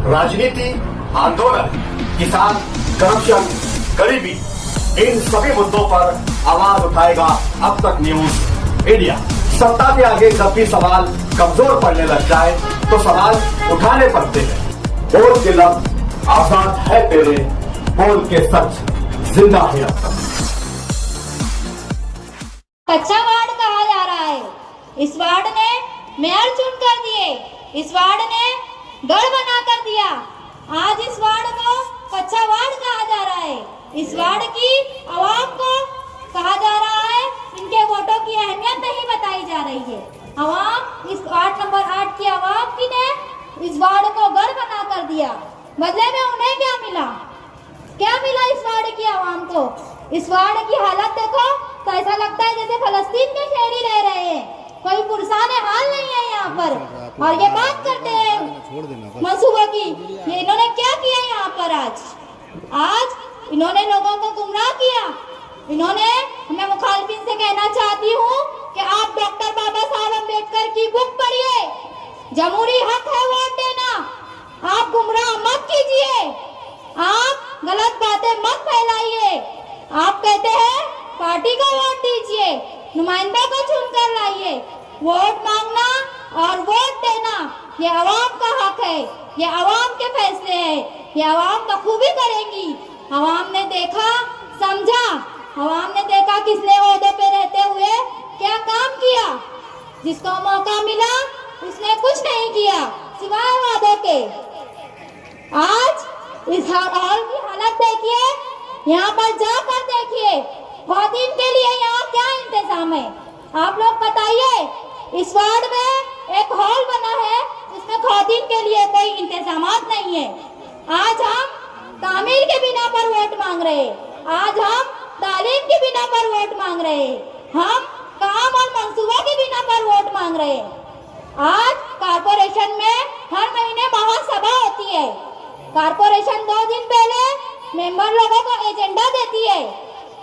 राजनीति, आंदोलन, किसान, करप्शन, गरीबी, इन सभी मुद्दों पर आवाज उठाएगा अब तक न्यूज इंडिया। सत्ता के आगे जब भी सवाल कमजोर पड़ने लग जाए तो सवाल उठाने पड़ते हैं। बोल के लफ्ज आजाद है तेरे, बोल के सच जिंदा है अब तक। कच्चा वार्ड कहा जा रहा है। इस वार्ड ने मेयर चुन कर दिए, इस वार्ड ने गढ़ बना कर दिया। आज इस वार्ड को कच्चा वार्ड कहा जा रहा है। इस वार्ड की आवाम को कहा जा रहा है इनके वोटों की अहमियत नहीं बताई जा रही है। आवाम इस वार्ड नंबर 8 की आवाम की ने इस वार्ड को गढ़ बना कर दिया। बदले में उन्हें क्या मिला? क्या मिला इस वार्ड की आवाम को? इस वार्ड की हालत देखो तो ऐसा लगता है जैसे फलस्तीन के शहरी रह रहे हैं। कोई पुरसाने हाल नहीं है यहाँ पर। और ये बात करते हैं मंसूबों की, ये इन्होंने क्या किया यहाँ पर? आज इन्होंने लोगों को गुमराह किया। इन्होंने, मैं मुखालिफिन से कहना चाहती हूँ कि आप डॉक्टर बाबा साहब अम्बेडकर की बुक पढ़िए। जमहूरी हक है वोट देना। आप गुमराह मत कीजिए, आप गलत बातें मत फैलाइए। आप कहते हैं पार्टी को वोट दीजिए, नुमाइंदा को चुनकर लाइए। वोट मांगना और वोट देना ये आवाम का हक है, ये आवाम के फैसले हैं, ये आवाम बखूबी करेंगी। आवाम ने देखा, समझा, आवाम ने देखा किसने ओहदे पे रहते हुए क्या काम किया। जिसको मौका मिला उसने कुछ नहीं किया सिवाय वादों के। आज इस हॉल की हालत देखिए, यहाँ पर जाकर देखिए खवातीन के लिए यहाँ क्या इंतजाम है। आप लोग बताइए, इस वार्ड में एक हॉल बना है, इसमें खवातीन के लिए कोई इंतजामात नहीं है। आज हम तामीर के बिना पर वोट मांग रहे हैं, आज हम तालीम के बिना पर वोट मांग रहे हैं, हम काम और मंसूबा के बिना पर वोट मांग रहे हैं। आज कारपोरेशन में हर महीने महासभा होती है। कारपोरेशन 2 दिन पहले मेंबर लोगों को एजेंडा देती है।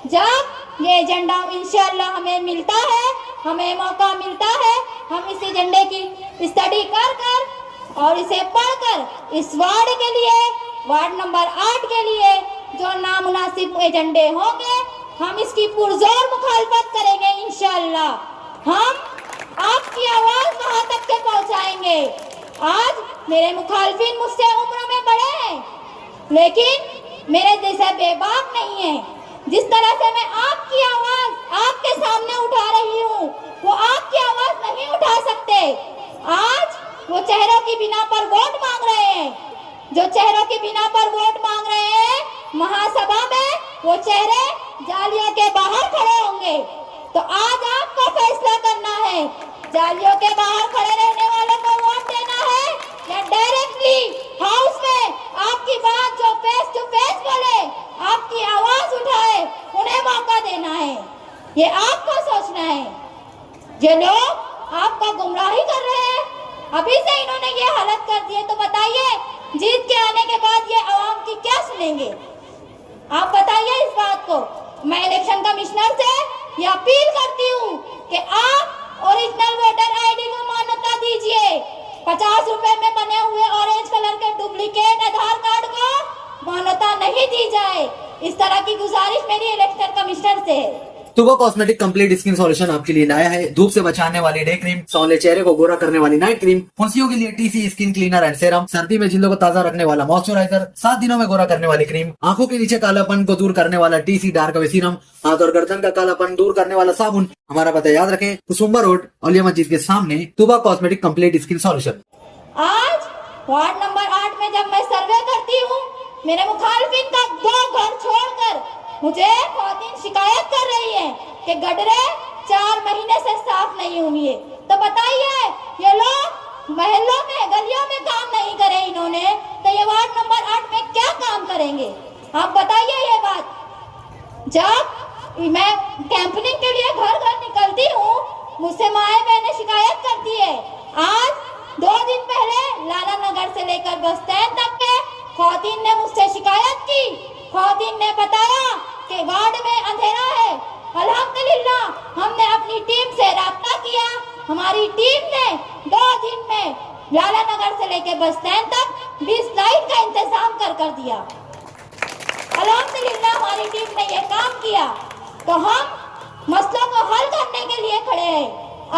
जब ये एजेंडा इंशाअल्लाह हमें मिलता है, हमें मौका मिलता है, हम इस एजेंडे की स्टडी कर और इसे पढ़कर इस वार्ड के लिए, वार्ड नंबर 8 के लिए जो नामुनासिब एजेंडे होंगे हम इसकी पुरजोर मुखालफत करेंगे इंशाअल्लाह। हम आपकी आवाज वहां तक के पहुंचाएंगे। आज मेरे मुखालफिन मुझसे उम्र में बड़े हैं, लेकिन मेरे जैसे बेबाक नहीं है। जिस तरह से मैं आपकी आवाज आपके सामने उठा रही हूँ, वो आपकी आवाज नहीं उठा सकते। आज वो चेहरों की बिना पर वोट मांग रहे हैं, जो चेहरों की बिना पर वोट मांग रहे हैं, महासभा में वो चेहरे जालियों के बाहर खड़े होंगे। तो आज आपको फैसला करना है, जालियों के बाहर खड़े रहने वालों को वोट देना है या डायरेक्टली हाउस में आपकी बात जो फेस टू फेस बोले, आपकी आवाज उठाए, उन्हें मौका देना है। ये आपको सोचना है। ये लोग आपको गुमराही कर रहे हैं, अभी से इन्होंने ये हालत कर दी है, तो बताइए जीत के आने के बाद ये आवाम की क्या सुनेंगे? आप बताइए इस बात को। मैं इलेक्शन कमिश्नर से ये अपील करती हूँ कि आप ओरिजिनल वोटर आईडी को मान्यता दीजिए। 50 रुपए में बने हुए ऑरेंज कलर के डुप्लीकेट आधार कार्ड को मान्यता नहीं दी जाए। इस तरह की गुजारिश मेरी इलेक्शन कमिश्नर से है। तुबा कॉस्मेटिक कंप्लीट स्किन सॉल्यूशन आपके लिए लाया है धूप से बचाने वाली डे क्रीम, सौंले चेहरे को गोरा करने वाली नाइट क्रीम, फुंसियों के लिए TC skin cleaner and serum, सर्दी में जिल्दों को ताजा रखने वाला मॉइस्चराइजर, 7 दिनों में गोरा करने वाली क्रीम, आंखों के नीचे कालापन को दूर करने वाला टीसी डार्क वे सीरम, हाथ और गर्दन का कालापन दूर करने वाला साबुन। हमारा पता याद रखें, कुसुम्बा रोड, औलिया मस्जिद के सामने, तुबा कॉस्मेटिक कंप्लीट स्किन सॉल्यूशन। आज वार्ड नंबर 8 में जब मैं सर्वे करती हूँ, मेरे मुखालिफिन का 2 घर छोड़कर मुझे खवातीन शिकायत कर रही है कि गडरे 4 महीने से साफ नहीं हुई है। तो बताइए, ये लोग महल्लों में, गलियों में काम नहीं करे इन्होंने, तो ये वार्ड नंबर 8 में क्या काम करेंगे? आप बताइए ये बात। जब मैं कैंपनिंग के लिए घर घर निकलती हूँ, मुझसे माए बहनें शिकायत करती है। आज 2 दिन पहले लाला नगर से लेकर बस स्टैंड तक के खवातीन ने मुझसे शिकायत की। खवातीन ने बताया कि वार्ड में अंधेरा है। अल्हम्दुलिल्लाह हमने अपनी टीम से राब्ता किया, हमारी टीम ने 2 दिन में लाला नगर से लेकर बस स्टैंड तक 20 लाइट का इंतजाम कर दिया। अल्हम्दुलिल्लाह हमारी टीम ने ये काम किया। तो हम मसलों को हल करने के लिए खड़े हैं,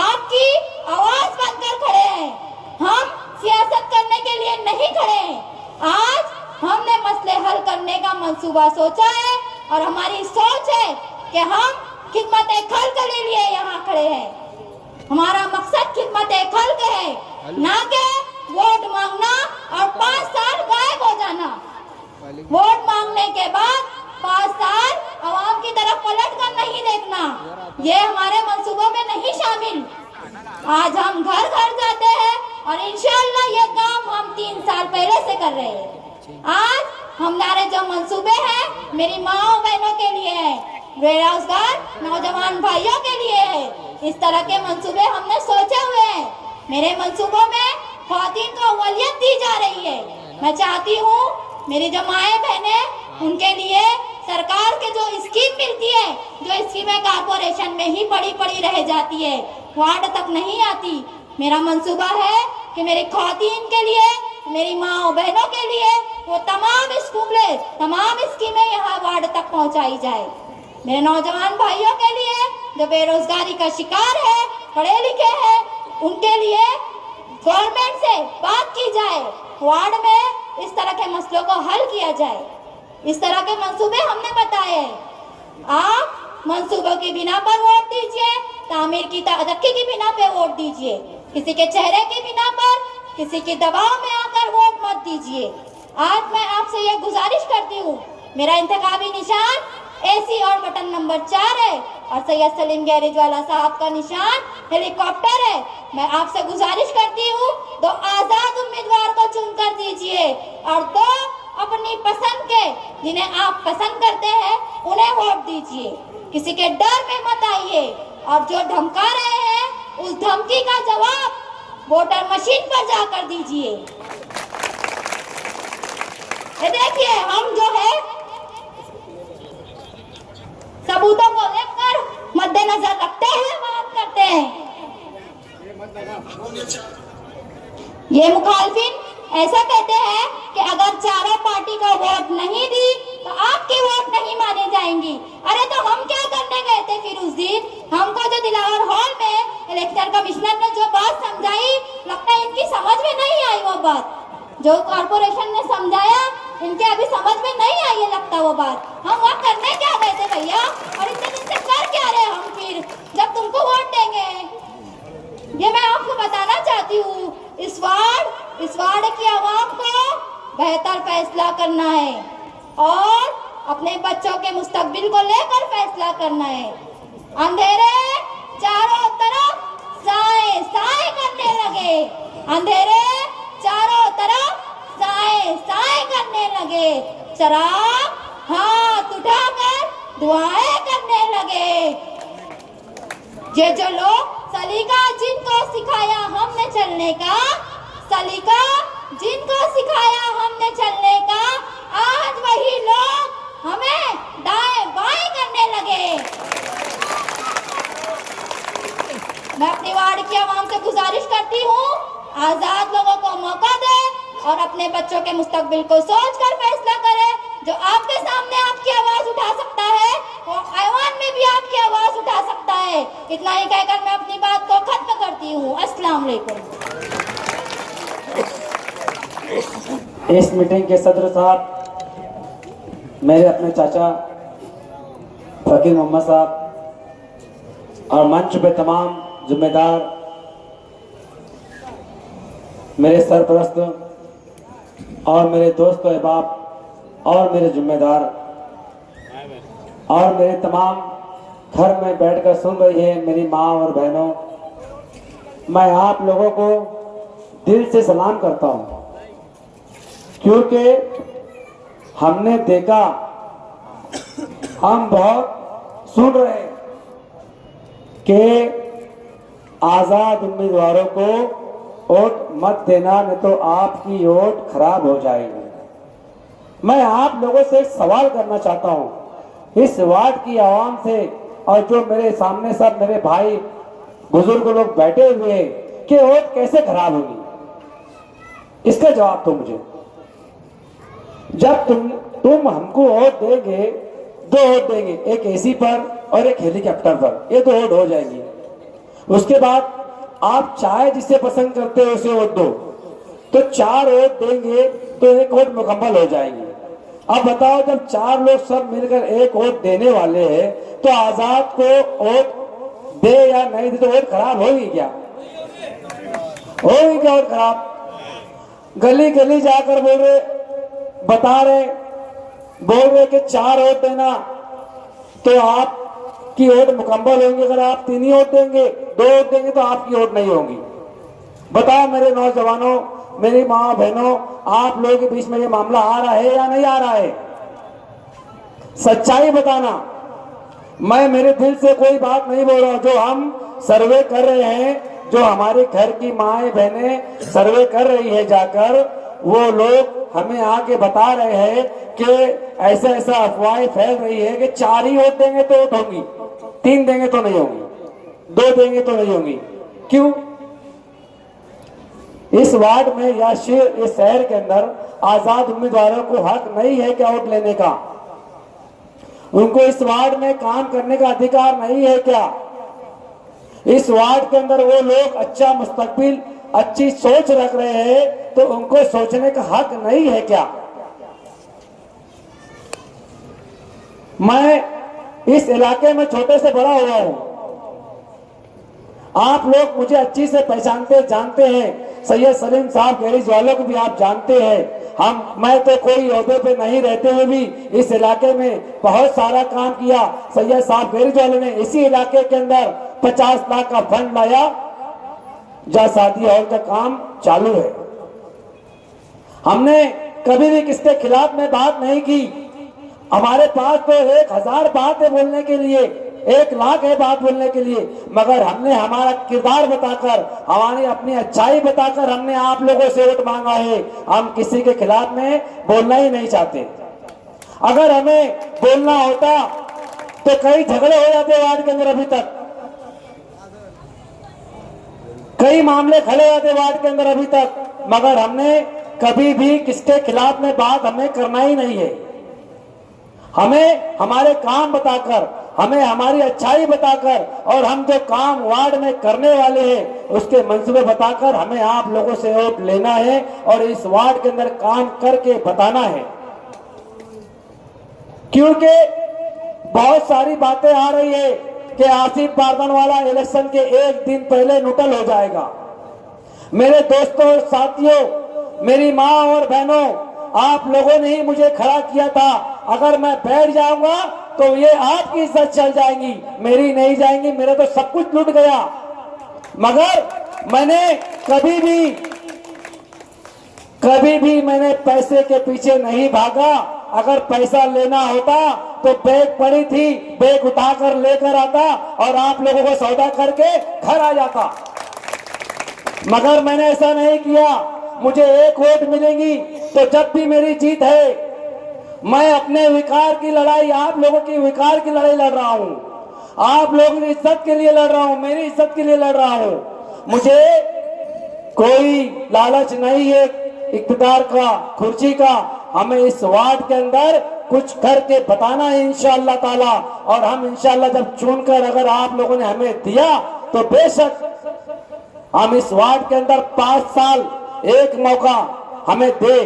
आपकी आवाज बनकर खड़े हैं। हम सियासत करने के लिए नहीं खड़े हैं। आज हमने मसले हल करने का मंसूबा सोचा है और हमारी सोच है कि हम खिदमत खल्क के लिए यहाँ खड़े हैं। हमारा मकसद खिदमत खल्क है, ना कि वोट मांगना और 5 साल गायब हो जाना। वोट मांगने के बाद 5 साल आवाम की तरफ पलट कर नहीं देखना, ये हमारे मंसूबों में नहीं शामिल। आज हम घर घर जाते हैं और इंशाअल्लाह ये काम हम 3 साल पहले से कर रहे हैं। आज हमारे जो मंसूबे हैं मेरी माँ बहनों के लिए है, बेरोजगार नौजवान भाइयों के लिए है। इस तरह के मंसूबे हमने सोचे हुए हैं। मेरे मंसूबों में ख्वातीन को अव्वलियत दी जा रही है। मैं चाहती हूँ मेरी जो माएँ बहनें उनके लिए सरकार के जो स्कीम मिलती है, जो स्कीमें कारपोरेशन में ही पड़ी रह जाती है, वार्ड तक नहीं आती। मेरा मंसूबा है कि मेरी ख्वातीन के लिए, मेरी माँ बहनों के लिए वो तमाम स्कीमें यहाँ वार्ड तक पहुँचाई जाए। मेरे नौजवान भाइयों के लिए जो बेरोजगारी का शिकार है, पढ़े लिखे हैं, उनके लिए गवर्नमेंट से बात की जाए, वार्ड में इस तरह के मसलों को हल किया जाए। इस तरह के मंसूबे हमने बताए हैं। आप मंसूबों की बिना पर वोट दीजिए, तामीर की तरक्की की बिना पे वोट दीजिए, किसी के चेहरे की बिना पर, किसी के दबाव में आकर वोट मत दीजिए। आज मैं आपसे ये गुजारिश करती हूँ, मेरा इंतखाबी निशान AC और बटन नंबर 4 है और सैयद सलीम गैरेज वाला साहब का निशान हेलीकॉप्टर है। मैं आपसे गुजारिश करती हूँ 2 आजाद उम्मीदवार को चुनकर दीजिए और 2 अपनी पसंद के, जिन्हें आप पसंद करते हैं, उन्हें वोट दीजिए। किसी के डर में मत आइए और जो धमका रहे हैं उस धमकी का जवाब वोटर मशीन पर जाकर दीजिए। ये देखिए, हम जो है सबूतों को लेकर मद्देनजर रखते हैं, बात करते हैं। ये मुखालफिन ऐसा कहते हैं कि अगर चारों पार्टी को वोट नहीं दी तो आपकी वोट नहीं मानी जाएंगी। अरे तो हम क्या करने गए थे फिर उस दिन? हमको जो दिलावर हॉल में इलेक्शन कमिश्नर ने जो बात समझाई, लगता है इनकी समझ में नहीं आई वो बात। जो कॉर्पोरेशन ने समझाया, इनके अभी समझ में नहीं आई है लगता वो बात। हम वहाँ करने क्या गए थे भैया, और इतने दिन से कर क्या रहे हम फिर, जब तुमको वोट देंगे? ये मैं आपको बताना चाहती हूँ। इस वार्ड की आवाम को बेहतर फैसला करना है और अपने बच्चों के मुस्तकबिल को लेकर फैसला करना है। अंधेरे चारों तरफ साए साए करने लगे, अंधेरे चारों तरफ साए साए करने लगे, चराग हाथ उठाकर दुआएं करने लगे। ये जो लोग सलीका जिनको सिखाया हमने चलने का, सलीका जिनको सिखाया हमने चलने का, आज वही लोग हमें दाएं बाएं करने लगे। मैं अपनी वार्ड की आवाम से गुजारिश करती हूँ, आजाद लोगों को मौका दे और अपने बच्चों के मुस्तकबिल को सोचकर फैसला करे। जो आपके सामने आपकी आवाज उठा सकता है, वो ऐवान में भी आपकी आवाज उठा सकता है। इतना ही कहकर मैं अपनी बात को खत्म करती हूँ। अस्सलाम वालेकुम। इस मीटिंग के सदर साहब, मेरे अपने चाचा फकीर मोहम्मद साहब और मंच पे तमाम जिम्मेदार, मेरे सरपरस्त और मेरे दोस्त अहबाब और मेरे जिम्मेदार और मेरे तमाम घर में बैठकर सुन रही है मेरी माँ और बहनों, मैं आप लोगों को दिल से सलाम करता हूँ, क्योंकि हमने देखा, हम बहुत सुन रहे हैं कि आजाद उम्मीदवारों को वोट मत देना, नहीं तो आपकी वोट खराब हो जाएगी। मैं आप लोगों से एक सवाल करना चाहता हूं, इस वार्ड की आवाम से और जो मेरे सामने सब मेरे भाई बुजुर्ग लोग बैठे हुए हैं, कि वोट कैसे खराब होगी? इसका जवाब दो मुझे। जब तुम हमको वोट देंगे, 2 वोट देंगे, एक एसी पर और एक हेलीकॉप्टर पर, ये 2 वोट हो जाएंगे। उसके बाद आप चाहे जिसे पसंद करते हो उसे वोट दो, तो 4 वोट देंगे तो 1 वोट मुकम्मल हो जाएंगे। अब बताओ, जब 4 लोग सब मिलकर 1 वोट देने वाले हैं तो आजाद को वोट दे या नहीं दे तो वोट खराब होगी क्या? होगी क्या वोट खराब? गली गली जाकर बता रहे बोल रहे कि 4 वोट देना तो आपकी वोट मुकम्मल होंगी। अगर आप 3 ही वोट देंगे, 2 वोट देंगे तो आपकी वोट नहीं होंगी। बताओ मेरे नौजवानों, मेरी माँ बहनों, आप लोगों के बीच में ये मामला आ रहा है या नहीं आ रहा है? सच्चाई बताना। मैं मेरे दिल से कोई बात नहीं बोल रहा हूं। जो हम सर्वे कर रहे हैं, जो हमारे घर की माएं बहनें सर्वे कर रही है जाकर, वो लोग हमें आके बता रहे हैं कि ऐसा ऐसा अफवाहें फैल रही है कि 4 ही वोट देंगे तो वोट होंगी, 3 देंगे तो नहीं होंगी, 2 देंगे तो नहीं होंगी। क्यों? इस वार्ड में या इस शहर के अंदर आजाद उम्मीदवारों को हक नहीं है क्या वोट लेने का? उनको इस वार्ड में काम करने का अधिकार नहीं है क्या? इस वार्ड के अंदर वो लोग अच्छा मुस्तकबिल, अच्छी सोच रख रहे हैं तो उनको सोचने का हक नहीं है क्या? मैं इस इलाके में छोटे से बड़ा हुआ हूं, आप लोग मुझे अच्छी से पहचानते जानते हैं। सैयद सलीम साहब गैरेज वालों को भी आप जानते हैं। मैं तो कोई ओहदे पे नहीं रहते हुए भी इस इलाके में बहुत सारा काम किया। सैयद साहब गैरेज वालों ने इसी इलाके के अंदर 50 लाख का फंड लाया, जहां शादी हॉल का काम चालू है। हमने कभी भी किसके खिलाफ में बात नहीं की। हमारे पास तो 1000 बात है बोलने के लिए, 1 लाख है बात बोलने के लिए, मगर हमने हमारा किरदार बताकर, हमारी अपनी अच्छाई बताकर हमने आप लोगों से वोट मांगा है। हम किसी के खिलाफ में बोलना ही नहीं चाहते। अगर हमें बोलना होता तो कई झगड़े हो जाते वार्ड के अंदर, अभी तक कई मामले खड़े हो जाते वार्ड के अंदर अभी तक, मगर हमने कभी भी किसके खिलाफ में बात हमें करना ही नहीं है। हमें हमारे काम बताकर, हमें हमारी अच्छाई बताकर और हम जो काम वार्ड में करने वाले हैं उसके मंसूबे बताकर हमें आप लोगों से वोट लेना है और इस वार्ड के अंदर काम करके बताना है। क्योंकि बहुत सारी बातें आ रही है कि आसिफ बारदानवाला इलेक्शन के 1 दिन पहले नुटल हो जाएगा। मेरे दोस्तों और साथियों, मेरी माँ और बहनों, आप लोगों ने ही मुझे खड़ा किया था। अगर मैं बैठ जाऊंगा तो ये आपकी इज्जत चल जाएगी, मेरी नहीं जाएंगी। मेरा तो सब कुछ लूट गया, मगर मैंने कभी भी मैंने पैसे के पीछे नहीं भागा। अगर पैसा लेना होता तो बैग पड़ी थी, बैग उठाकर लेकर आता और आप लोगों को सौदा करके घर आ जाता, मगर मैंने ऐसा नहीं किया। मुझे 1 वोट मिलेगी तो जब भी मेरी जीत है, मैं अपने विकार की लड़ाई, आप लोगों की विकार की लड़ाई लड़ रहा हूं, आप लोगों की इज्जत के लिए लड़ रहा हूं, मेरी इज्जत के लिए लड़ रहा हूं। मुझे कोई लालच नहीं है इख्तियार का, कुर्सी का। हमें इस वार्ड के अंदर कुछ करके बताना है इंशाअल्लाह ताला, और हम इंशाअल्लाह जब चुनकर अगर आप लोगों ने हमें दिया तो बेशक हम इस वार्ड के अंदर 5 साल एक मौका हमें दे,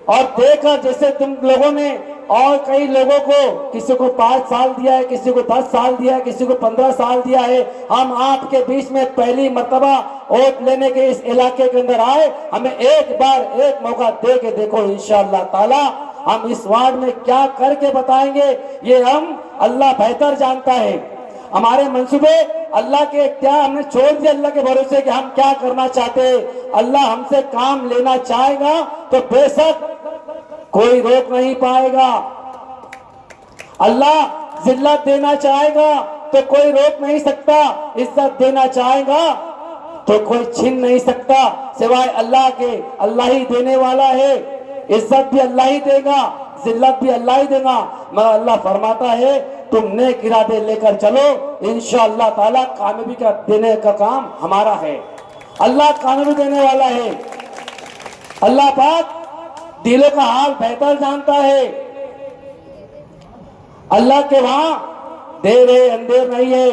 और देकर जैसे तुम लोगों ने और कई लोगों को, किसी को 5 साल दिया है, किसी को 10 साल दिया है, किसी को 15 साल दिया है। हम आपके बीच में पहली मर्तबा वोट लेने के इस इलाके के अंदर आए, हमें एक बार एक मौका दे के देखो। इंशाअल्लाह ताला हम इस वार्ड में क्या करके बताएंगे ये हम अल्लाह बेहतर जानता है। हमारे मंसूबे अल्लाह के क्या हमने छोड़ दिया अल्लाह के भरोसे कि हम क्या करना चाहते हैं। अल्लाह हमसे काम लेना चाहेगा तो बेशक कोई रोक नहीं पाएगा। अल्लाह जिल्लत देना चाहेगा तो कोई रोक नहीं सकता, इज्जत देना चाहेगा तो कोई छीन नहीं सकता सिवाय अल्लाह के। अल्लाह ही देने वाला है, इज्जत भी अल्लाह ही देगा, जिल्लत भी अल्लाह ही देगा। मगर अल्लाह फरमाता है तुम नेक इरादे लेकर चलो, इंशाअल्लाह ताला कामयाबी का देने का काम हमारा है। अल्लाह कामयाबी देने वाला है। अल्लाह पाक दिलों का हाल बेहतर जानता है। अल्लाह के वहां देर है अंधेर नहीं है।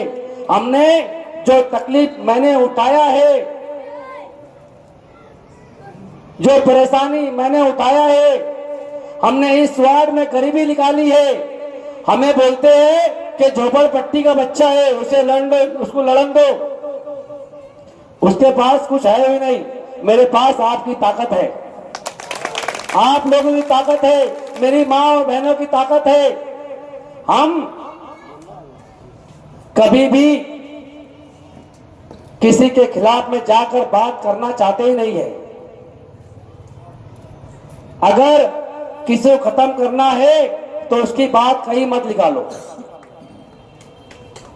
हमने जो तकलीफ मैंने उठाया है, जो परेशानी मैंने उठाया है, हमने इस वार्ड में गरीबी निकाली है। हमें बोलते हैं कि झोपड़पट्टी का बच्चा है, उसे उसको लड़न दो, उसके पास कुछ है भी नहीं। मेरे पास आपकी ताकत है, आप लोगों की ताकत है, मेरी माँ और बहनों की ताकत है। हम कभी भी किसी के खिलाफ में जाकर बात करना चाहते ही नहीं है। अगर किसी को खत्म करना है तो उसकी बात कहीं मत निकालो।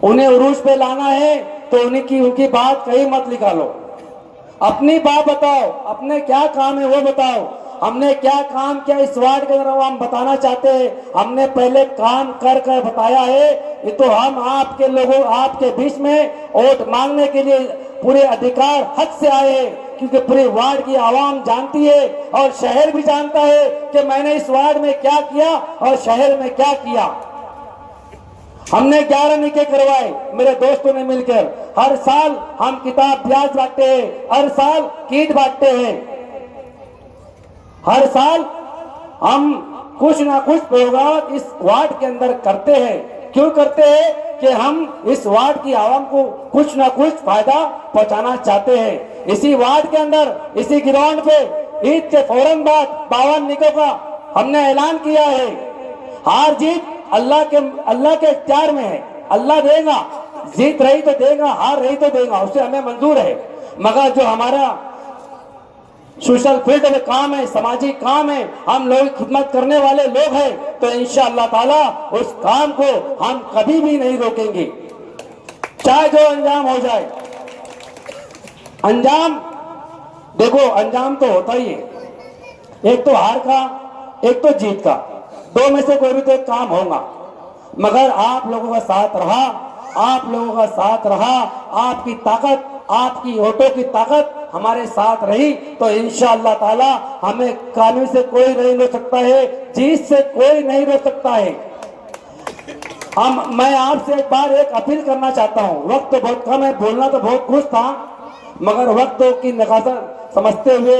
उन्हें उरूज पे लाना है तो उनकी बात कहीं मत निकालो। अपनी बात बताओ, अपने क्या काम है वो बताओ। हमने क्या काम किया इस वार्ड के अंदर हम बताना चाहते हैं। हमने पहले काम कर कर बताया है। ये तो हम आपके लोगों, आपके बीच में वोट मांगने के लिए पूरे अधिकार हक से आए हैं, क्योंकि पूरे वार्ड की आवाम जानती है और शहर भी जानता है कि मैंने इस वार्ड में क्या किया और शहर में क्या किया। हमने 11 निके करवाए मेरे दोस्तों ने मिलकर। हर साल हम किताब ब्याज बांटते हैं, हर साल किट बांटते हैं, हर साल हम कुछ ना कुछ प्रोग्राम इस वार्ड के अंदर करते हैं। क्यों करते हैं? कि हम इस वार्ड की आवाम को कुछ ना कुछ फायदा पहुंचाना चाहते हैं। इसी वार्ड के अंदर, इसी ग्राउंड पे ईद के फौरन बाद 52 निकों का हमने ऐलान किया है। हार जीत अल्लाह के इख्तियार में है। अल्लाह देगा, जीत रही तो देगा, हार रही तो देगा, उसे हमें मंजूर है। मगर जो हमारा सोशल फील्ड में काम है, सामाजिक काम है, हम लोग खिदमत करने वाले लोग हैं, तो इंशाअल्लाह ताला उस काम को हम कभी भी नहीं रोकेंगे, चाहे जो अंजाम हो जाए। अंजाम देखो, अंजाम तो होता ही है, एक तो हार का, एक तो जीत का, दो में से कोई भी तो एक काम होगा। मगर आप लोगों का साथ रहा, आप लोगों का साथ रहा, आपकी ताकत, आपकी वोटों की ताकत हमारे साथ रही, तो इंशाअल्लाह ताला हमें कानून से कोई नहीं रोक सकता है, जीत से कोई नहीं रोक सकता है। मैं आपसे एक बार एक अपील करना चाहता हूँ। वक्त तो बहुत कम है, बोलना तो बहुत कुछ था, मगर वक्त की नकासा समझते हुए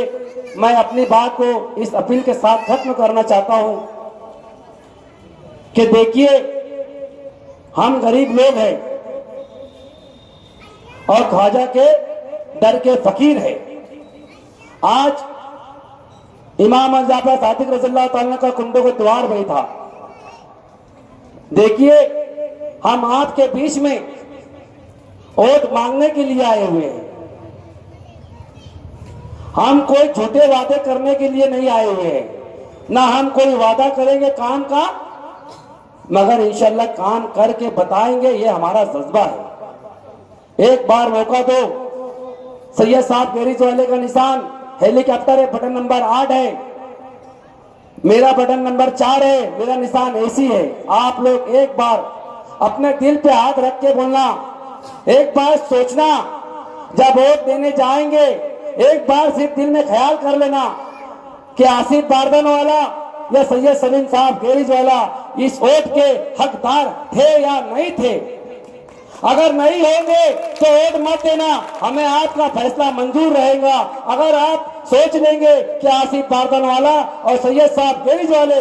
मैं अपनी बात को इस अपील के साथ खत्म करना चाहता हूँ कि देखिए, हम गरीब लोग हैं और ख्वाजा के दर के फकीर है। आज इमाम जाफर सादिक रज़ियल्लाहु ताला का कुंडों का द्वार वही था। देखिए, हम आपके बीच में वोट मांगने के लिए आए हुए हैं। हम कोई झूठे वादे करने के लिए नहीं आए हुए हैं, ना हम कोई वादा करेंगे काम का, मगर इंशाअल्लाह काम करके बताएंगे, ये हमारा जज्बा है। एक बार मौका दो। सैयद साहब गैरेज वाले का निशान हेलीकॉप्टर है, बटन नंबर 8 है, मेरा बटन नंबर 4 है, मेरा निशान एसी है। आप लोग एक बार अपने दिल पे हाथ रख के बोलना, एक बार सोचना, जब वोट देने जाएंगे एक बार सिर्फ दिल में ख्याल कर लेना कि आसिफ बारदान वाला या सैयद सलीम साहब गैरेज वाला इस वोट के हकदार थे या नहीं थे। अगर नहीं होंगे तो वोट मत देना, हमें आपका फैसला मंजूर रहेगा। अगर आप सोच लेंगे कि आसिफ बारदान वाला और सैयद साहब गैरेज वाले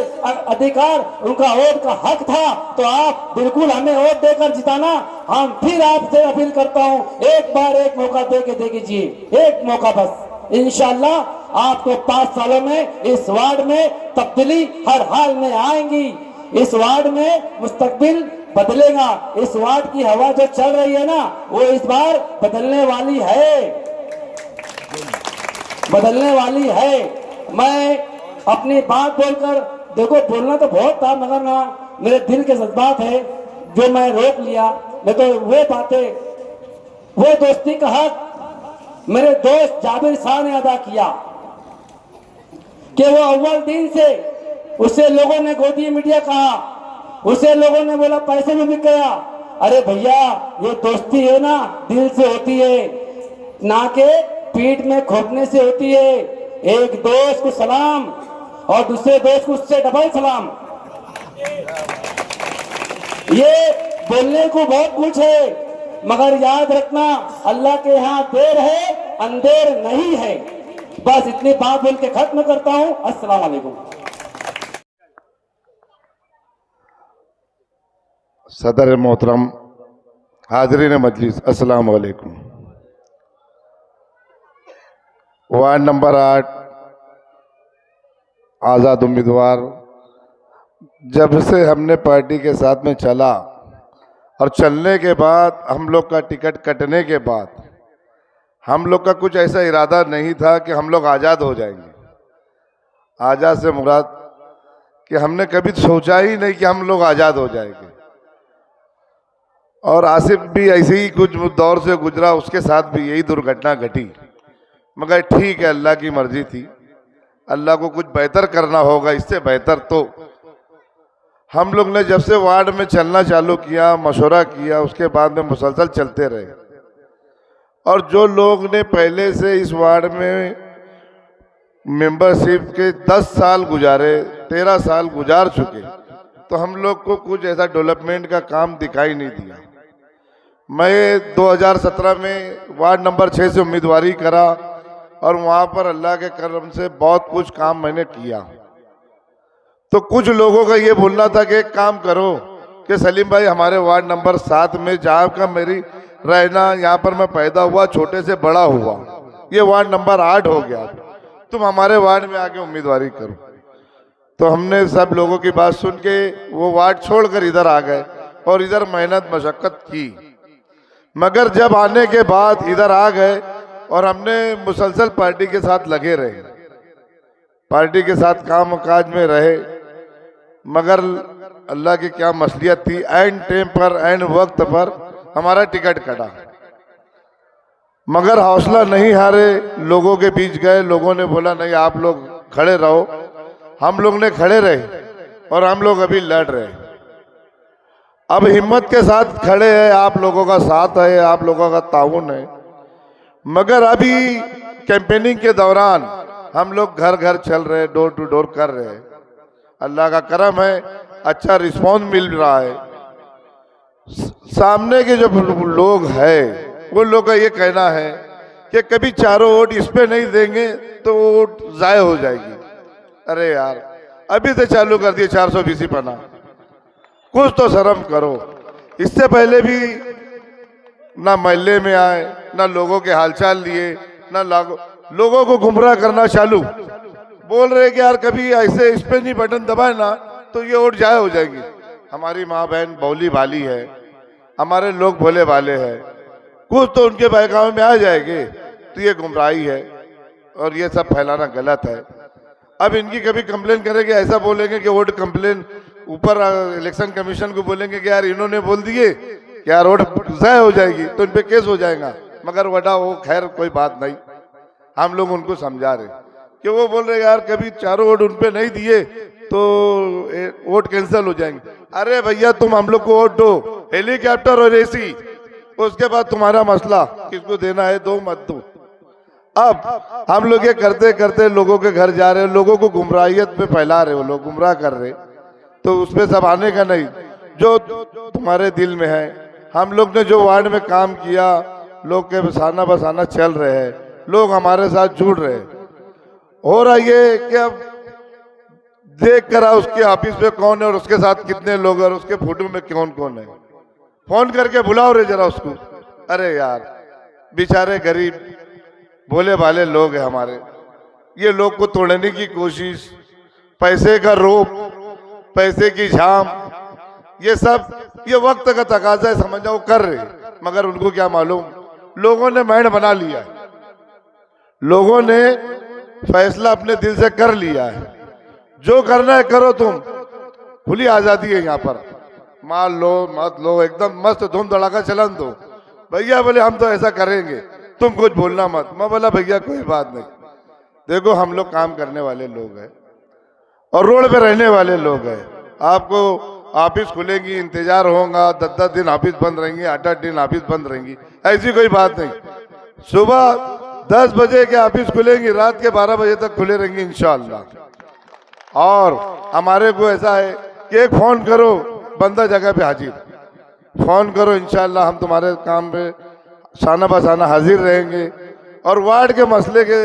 अधिकार, उनका वोट का हक था, तो आप बिल्कुल हमें वोट देकर जिताना। हम फिर आपसे अपील करता हूं, एक बार एक मौका दे के देखिए, एक मौका बस। इंशाअल्लाह आपको 5 सालों में इस वार्ड में तब्दीली हर हाल में आएंगी। इस वार्ड में मुस्तकबिल बदलेगा। इस वार्ड की हवा जो चल रही है ना, वो इस बार बदलने वाली है, बदलने वाली है। मैं अपनी बात बोलकर, देखो बोलना तो बहुत था, मगर ना मेरे दिल के जज्बात है जो मैं रोक लिया। नहीं तो वो बातें, वो दोस्ती का हक मेरे दोस्त जाबिर शाह ने अदा किया कि वो अव्वल दिन से उसे लोगों ने गोदी मीडिया कहा, उसे लोगों ने बोला पैसे में बिक गया। अरे भैया, ये दोस्ती है ना, दिल से होती है, ना के पीठ में खोपने से होती है। एक दोस्त को सलाम और दूसरे देश को उससे डबल सलाम। ये बोलने को बहुत कुछ है, मगर याद रखना अल्लाह के यहाँ देर है अंधेर नहीं है। बस इतनी बात बोल के खत्म करता हूँ। अस्सलाम वालेकुम। सदर मोहतरम, हाज़रीन मजलिस, अस्सलाम वालेकुम। वार्ड नंबर 8 आज़ाद उम्मीदवार, जब से हमने पार्टी के साथ में चला और चलने के बाद हम लोग का टिकट कटने के बाद हम लोग का कुछ ऐसा इरादा नहीं था कि हम लोग आज़ाद हो जाएंगे। आज़ाद से मुराद कि हमने कभी सोचा ही नहीं कि हम लोग आज़ाद हो जाएंगे। और आसिफ भी ऐसे ही कुछ दौर से गुजरा, उसके साथ भी यही दुर्घटना घटी, मगर ठीक है, अल्लाह की मर्जी थी। अल्लाह को कुछ बेहतर करना होगा, इससे बेहतर तो हम लोग ने जब से वार्ड में चलना चालू किया, मशवरा किया, उसके बाद में मुसलसल चलते रहे। और जो लोग ने पहले से इस वार्ड में मेंबरशिप के 10 साल गुजारे, 13 साल गुजार चुके, तो हम लोग को कुछ ऐसा डेवलपमेंट का काम दिखाई नहीं दिया। मैं 2017 में वार्ड नंबर 6 से उम्मीदवारी करा और वहाँ पर अल्लाह के करम से बहुत कुछ काम मैंने किया। तो कुछ लोगों का ये बोलना था कि एक काम करो कि सलीम भाई हमारे वार्ड नंबर 7 में, जहाँ का मेरी रहना, यहाँ पर मैं पैदा हुआ, छोटे से बड़ा हुआ, ये वार्ड नंबर 8 हो गया, तुम हमारे वार्ड में आके उम्मीदवारी करो। तो हमने सब लोगों की बात सुन के वो वार्ड छोड़कर इधर आ गए और इधर मेहनत मशक्क़त की। मगर जब आने के बाद इधर आ गए और हमने मुसलसल पार्टी के साथ लगे रहे, पार्टी के साथ काम काज में रहे, मगर अल्लाह की क्या मसलियत थी, एंड टाइम पर, एंड वक्त पर हमारा टिकट कटा। मगर हौसला नहीं हारे, लोगों के बीच गए, लोगों ने बोला नहीं आप लोग खड़े रहो। हम लोग ने खड़े रहे और हम लोग अभी लड़ रहे हैं। अब हिम्मत के साथ खड़े हैं, आप लोगों का साथ है, आप लोगों का ताउन है। मगर अभी कैंपेनिंग के दौरान हम लोग घर घर चल रहे, डोर टू डोर कर रहे हैं। अल्लाह का करम है, अच्छा रिस्पॉन्स मिल रहा है। सामने के जो लोग हैं वो लोग का ये कहना है कि कभी चारों वोट इस पे नहीं देंगे तो वोट ज़ाय हो जाएगी। अरे यार, अभी से चालू कर दिए 420 पना, कुछ तो शर्म करो। इससे पहले भी ना महल्ले में आए, ना लोगों के हालचाल लिए, ना लोगों को गुमराह करना चालू, बोल रहे कि यार कभी ऐसे इस पे नहीं बटन दबाए ना तो ये वोट जाए हो जाएगी। हमारी माँ बहन भोली भाली है, हमारे लोग भोले भाले हैं, कुछ तो उनके बहकावे में आ जाएंगे, तो ये गुमराही है और ये सब फैलाना गलत है। अब इनकी कभी कंप्लेन करेंगे, ऐसा बोलेंगे कि वोट कंप्लेन ऊपर इलेक्शन कमीशन को बोलेंगे कि यार इन्होंने बोल दिए कि यार वोट ज़ाय हो जाएगी, तो इन पे केस हो जाएगा। मगर वटा वो खैर कोई बात नहीं, हम लोग उनको समझा रहे कि वो बोल रहे यार कभी चारों वोट उन पे नहीं दिए तो वोट कैंसिल हो जाएंगे। अरे भैया तुम हम लोग को वोट दो, हेलीकॉप्टर और एसी, उसके बाद तुम्हारा मसला, किसको देना है दो, मत दो। अब हम लोग ये करते करते लोगों के घर जा रहे, लोगों को गुमराहियत में फैला रहे, वो लोग गुमराह कर रहे, तो उसमें सब आने का नहीं, जो तुम्हारे दिल में है। हम लोग ने जो वार्ड में काम किया, लोग के बसाना बसाना चल रहे हैं, लोग हमारे साथ जुड़ रहे हैं। हो रहा ये कि अब देख कर उसके ऑफिस में कौन है और उसके साथ कितने लोग हैं और उसके फोटो में कौन कौन है, फोन करके बुलाओ रे जरा उसको। अरे यार बेचारे गरीब भोले भाले लोग हैं हमारे, ये लोग को तोड़ने की कोशिश, पैसे का रोप, पैसे की झाम, ये सब ये वक्त का तकाजा है, समझ जाओ कर रहे। मगर उनको क्या मालूम, लोगों ने माइंड बना लिया है, लोगों ने फैसला अपने दिल से कर लिया है, जो करना है करो, तुम खुली आजादी है यहाँ पर, मार लो मत लो, एकदम मस्त धूम धड़ाका चलन दो। भैया बोले हम तो ऐसा करेंगे, तुम कुछ बोलना मत। मैं बोला भैया कोई बात नहीं, देखो हम लोग काम करने वाले लोग हैं और रोड पे रहने वाले लोग हैं। आपको ऑफिस खुलेंगी, इंतजार होगा, 10-10 दिन ऑफिस बंद रहेंगी, 8-8 दिन ऑफिस बंद रहेंगी, ऐसी कोई बात नहीं। सुबह 10 बजे के ऑफिस खुलेंगी, रात के 12 बजे तक खुले रहेंगी इंशाअल्लाह। और हमारे को ऐसा है कि एक फ़ोन करो, बंदा जगह पे हाजिर। फ़ोन करो, इंशाल्लाह हम तुम्हारे काम पे शाना बशाना हाजिर रहेंगे। और वार्ड के मसले के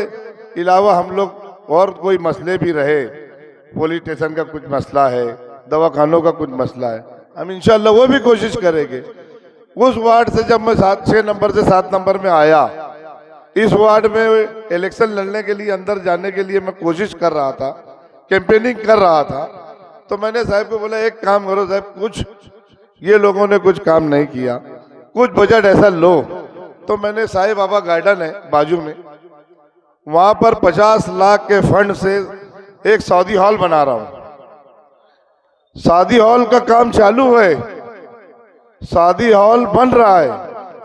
अलावा हम लोग और कोई मसले भी रहे, पुलिस स्टेशन का कुछ मसला है, दवाखानों का कुछ मसला है, हम इंशाल्लाह वो भी कोशिश करेंगे। उस वार्ड से जब मैं 6 नंबर से 7 नंबर में आया, इस वार्ड में इलेक्शन लड़ने के लिए, अंदर जाने के लिए मैं कोशिश कर रहा था, कैंपेनिंग कर रहा था। तो मैंने साहब को बोला एक काम करो साहब, कुछ ये लोगों ने कुछ काम नहीं किया, कुछ बजट ऐसा लो। तो मैंने साईं बाबा गार्डन है बाजू में, वहां पर 50 लाख के फंड से एक शादी हॉल बना रहा हूं। शादी हॉल का काम चालू है, शादी हॉल बन रहा है,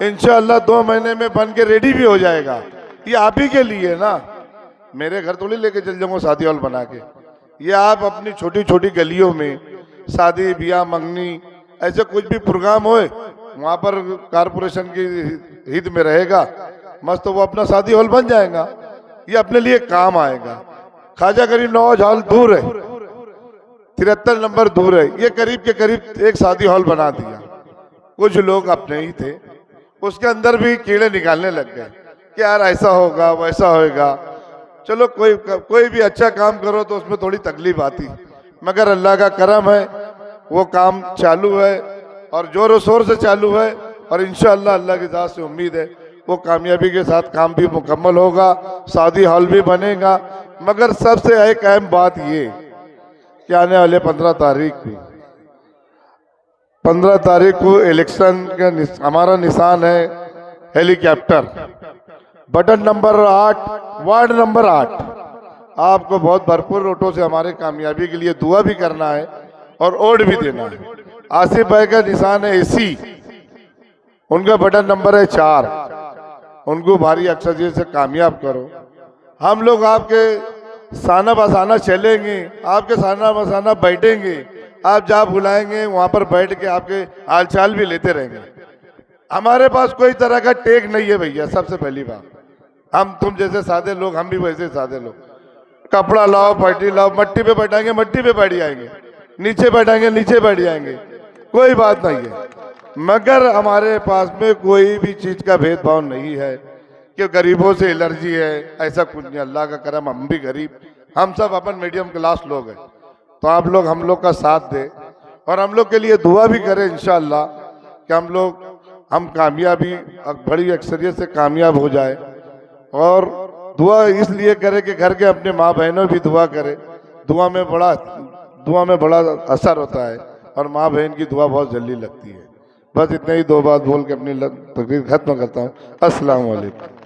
इंशाअल्लाह 2 महीने में बन के रेडी भी हो जाएगा। ये आप ही के लिए ना, मेरे घर थोड़ी लेके चल जाऊंगा शादी हॉल बना के। ये आप अपनी छोटी छोटी गलियों में शादी ब्याह मंगनी ऐसे कुछ भी प्रोग्राम होए, वहां पर कारपोरेशन की हित में रहेगा, मस्त वो अपना शादी हॉल बन जाएगा। ये अपने लिए काम आएगा। ख्वाजा गरीब नवाज हॉल दूर है, 73 नंबर दूर है, ये करीब के करीब एक शादी हॉल बना दिया। कुछ लोग अपने ही थे, उसके अंदर भी कीड़े निकालने लग गए कि यार ऐसा होगा वैसा होगा। चलो कोई भी अच्छा काम करो तो उसमें थोड़ी तकलीफ आती, मगर अल्लाह का करम है, वो काम चालू है और जोरों शोर से चालू है। और इंशाअल्लाह अल्लाह की ज़ात से उम्मीद है वो कामयाबी के साथ काम भी मुकम्मल होगा, शादी हॉल भी बनेगा। मगर सबसे एक अहम बात ये कि आने वाले 15 तारीख को इलेक्शन का हमारा निशान है helicopter, button number 8, ward number 8। आपको बहुत भरपूर वोटों से हमारे कामयाबी के लिए दुआ भी करना है और वोट भी देना है। आसिफ भाई का निशान है एसी, उनका बटन नंबर है 4, उनको भारी अक्सरियत से कामयाब करो। हम लोग आपके साना बसाना चलेंगे, आपके साना बसाना बैठेंगे, आप जहाँ बुलाएंगे वहां पर बैठ के आपके हालचाल भी लेते रहेंगे। हमारे पास कोई तरह का टेक नहीं है भैया। सबसे पहली बात, हम तुम जैसे सादे लोग, हम भी वैसे सादे लोग। कपड़ा लाओ, पट्टी लाओ, मट्टी पे बैठाएंगे मट्टी पे बैठ जाएंगे, नीचे बैठाएंगे नीचे बैठ जाएंगे, कोई बात नहीं है। मगर हमारे पास में कोई भी चीज का भेदभाव नहीं है कि गरीबों से एलर्जी है, ऐसा कुछ नहीं। अल्लाह का करम, हम भी गरीब, हम सब अपन मीडियम क्लास लोग हैं। तो आप लोग हम लोग का साथ दें और हम लोग के लिए दुआ भी करें इंशाअल्लाह कि हम कामयाबी बड़ी अक्सरियत से कामयाब हो जाए। और दुआ इसलिए करें कि घर के अपने माँ बहनों भी दुआ करें, दुआ में बड़ा असर होता है और माँ बहन की दुआ बहुत जल्दी लगती है। बस इतना ही 2 बात बोल के अपनी तकरीर खत्म करता हूँ। अस्सलाम वालेकुम।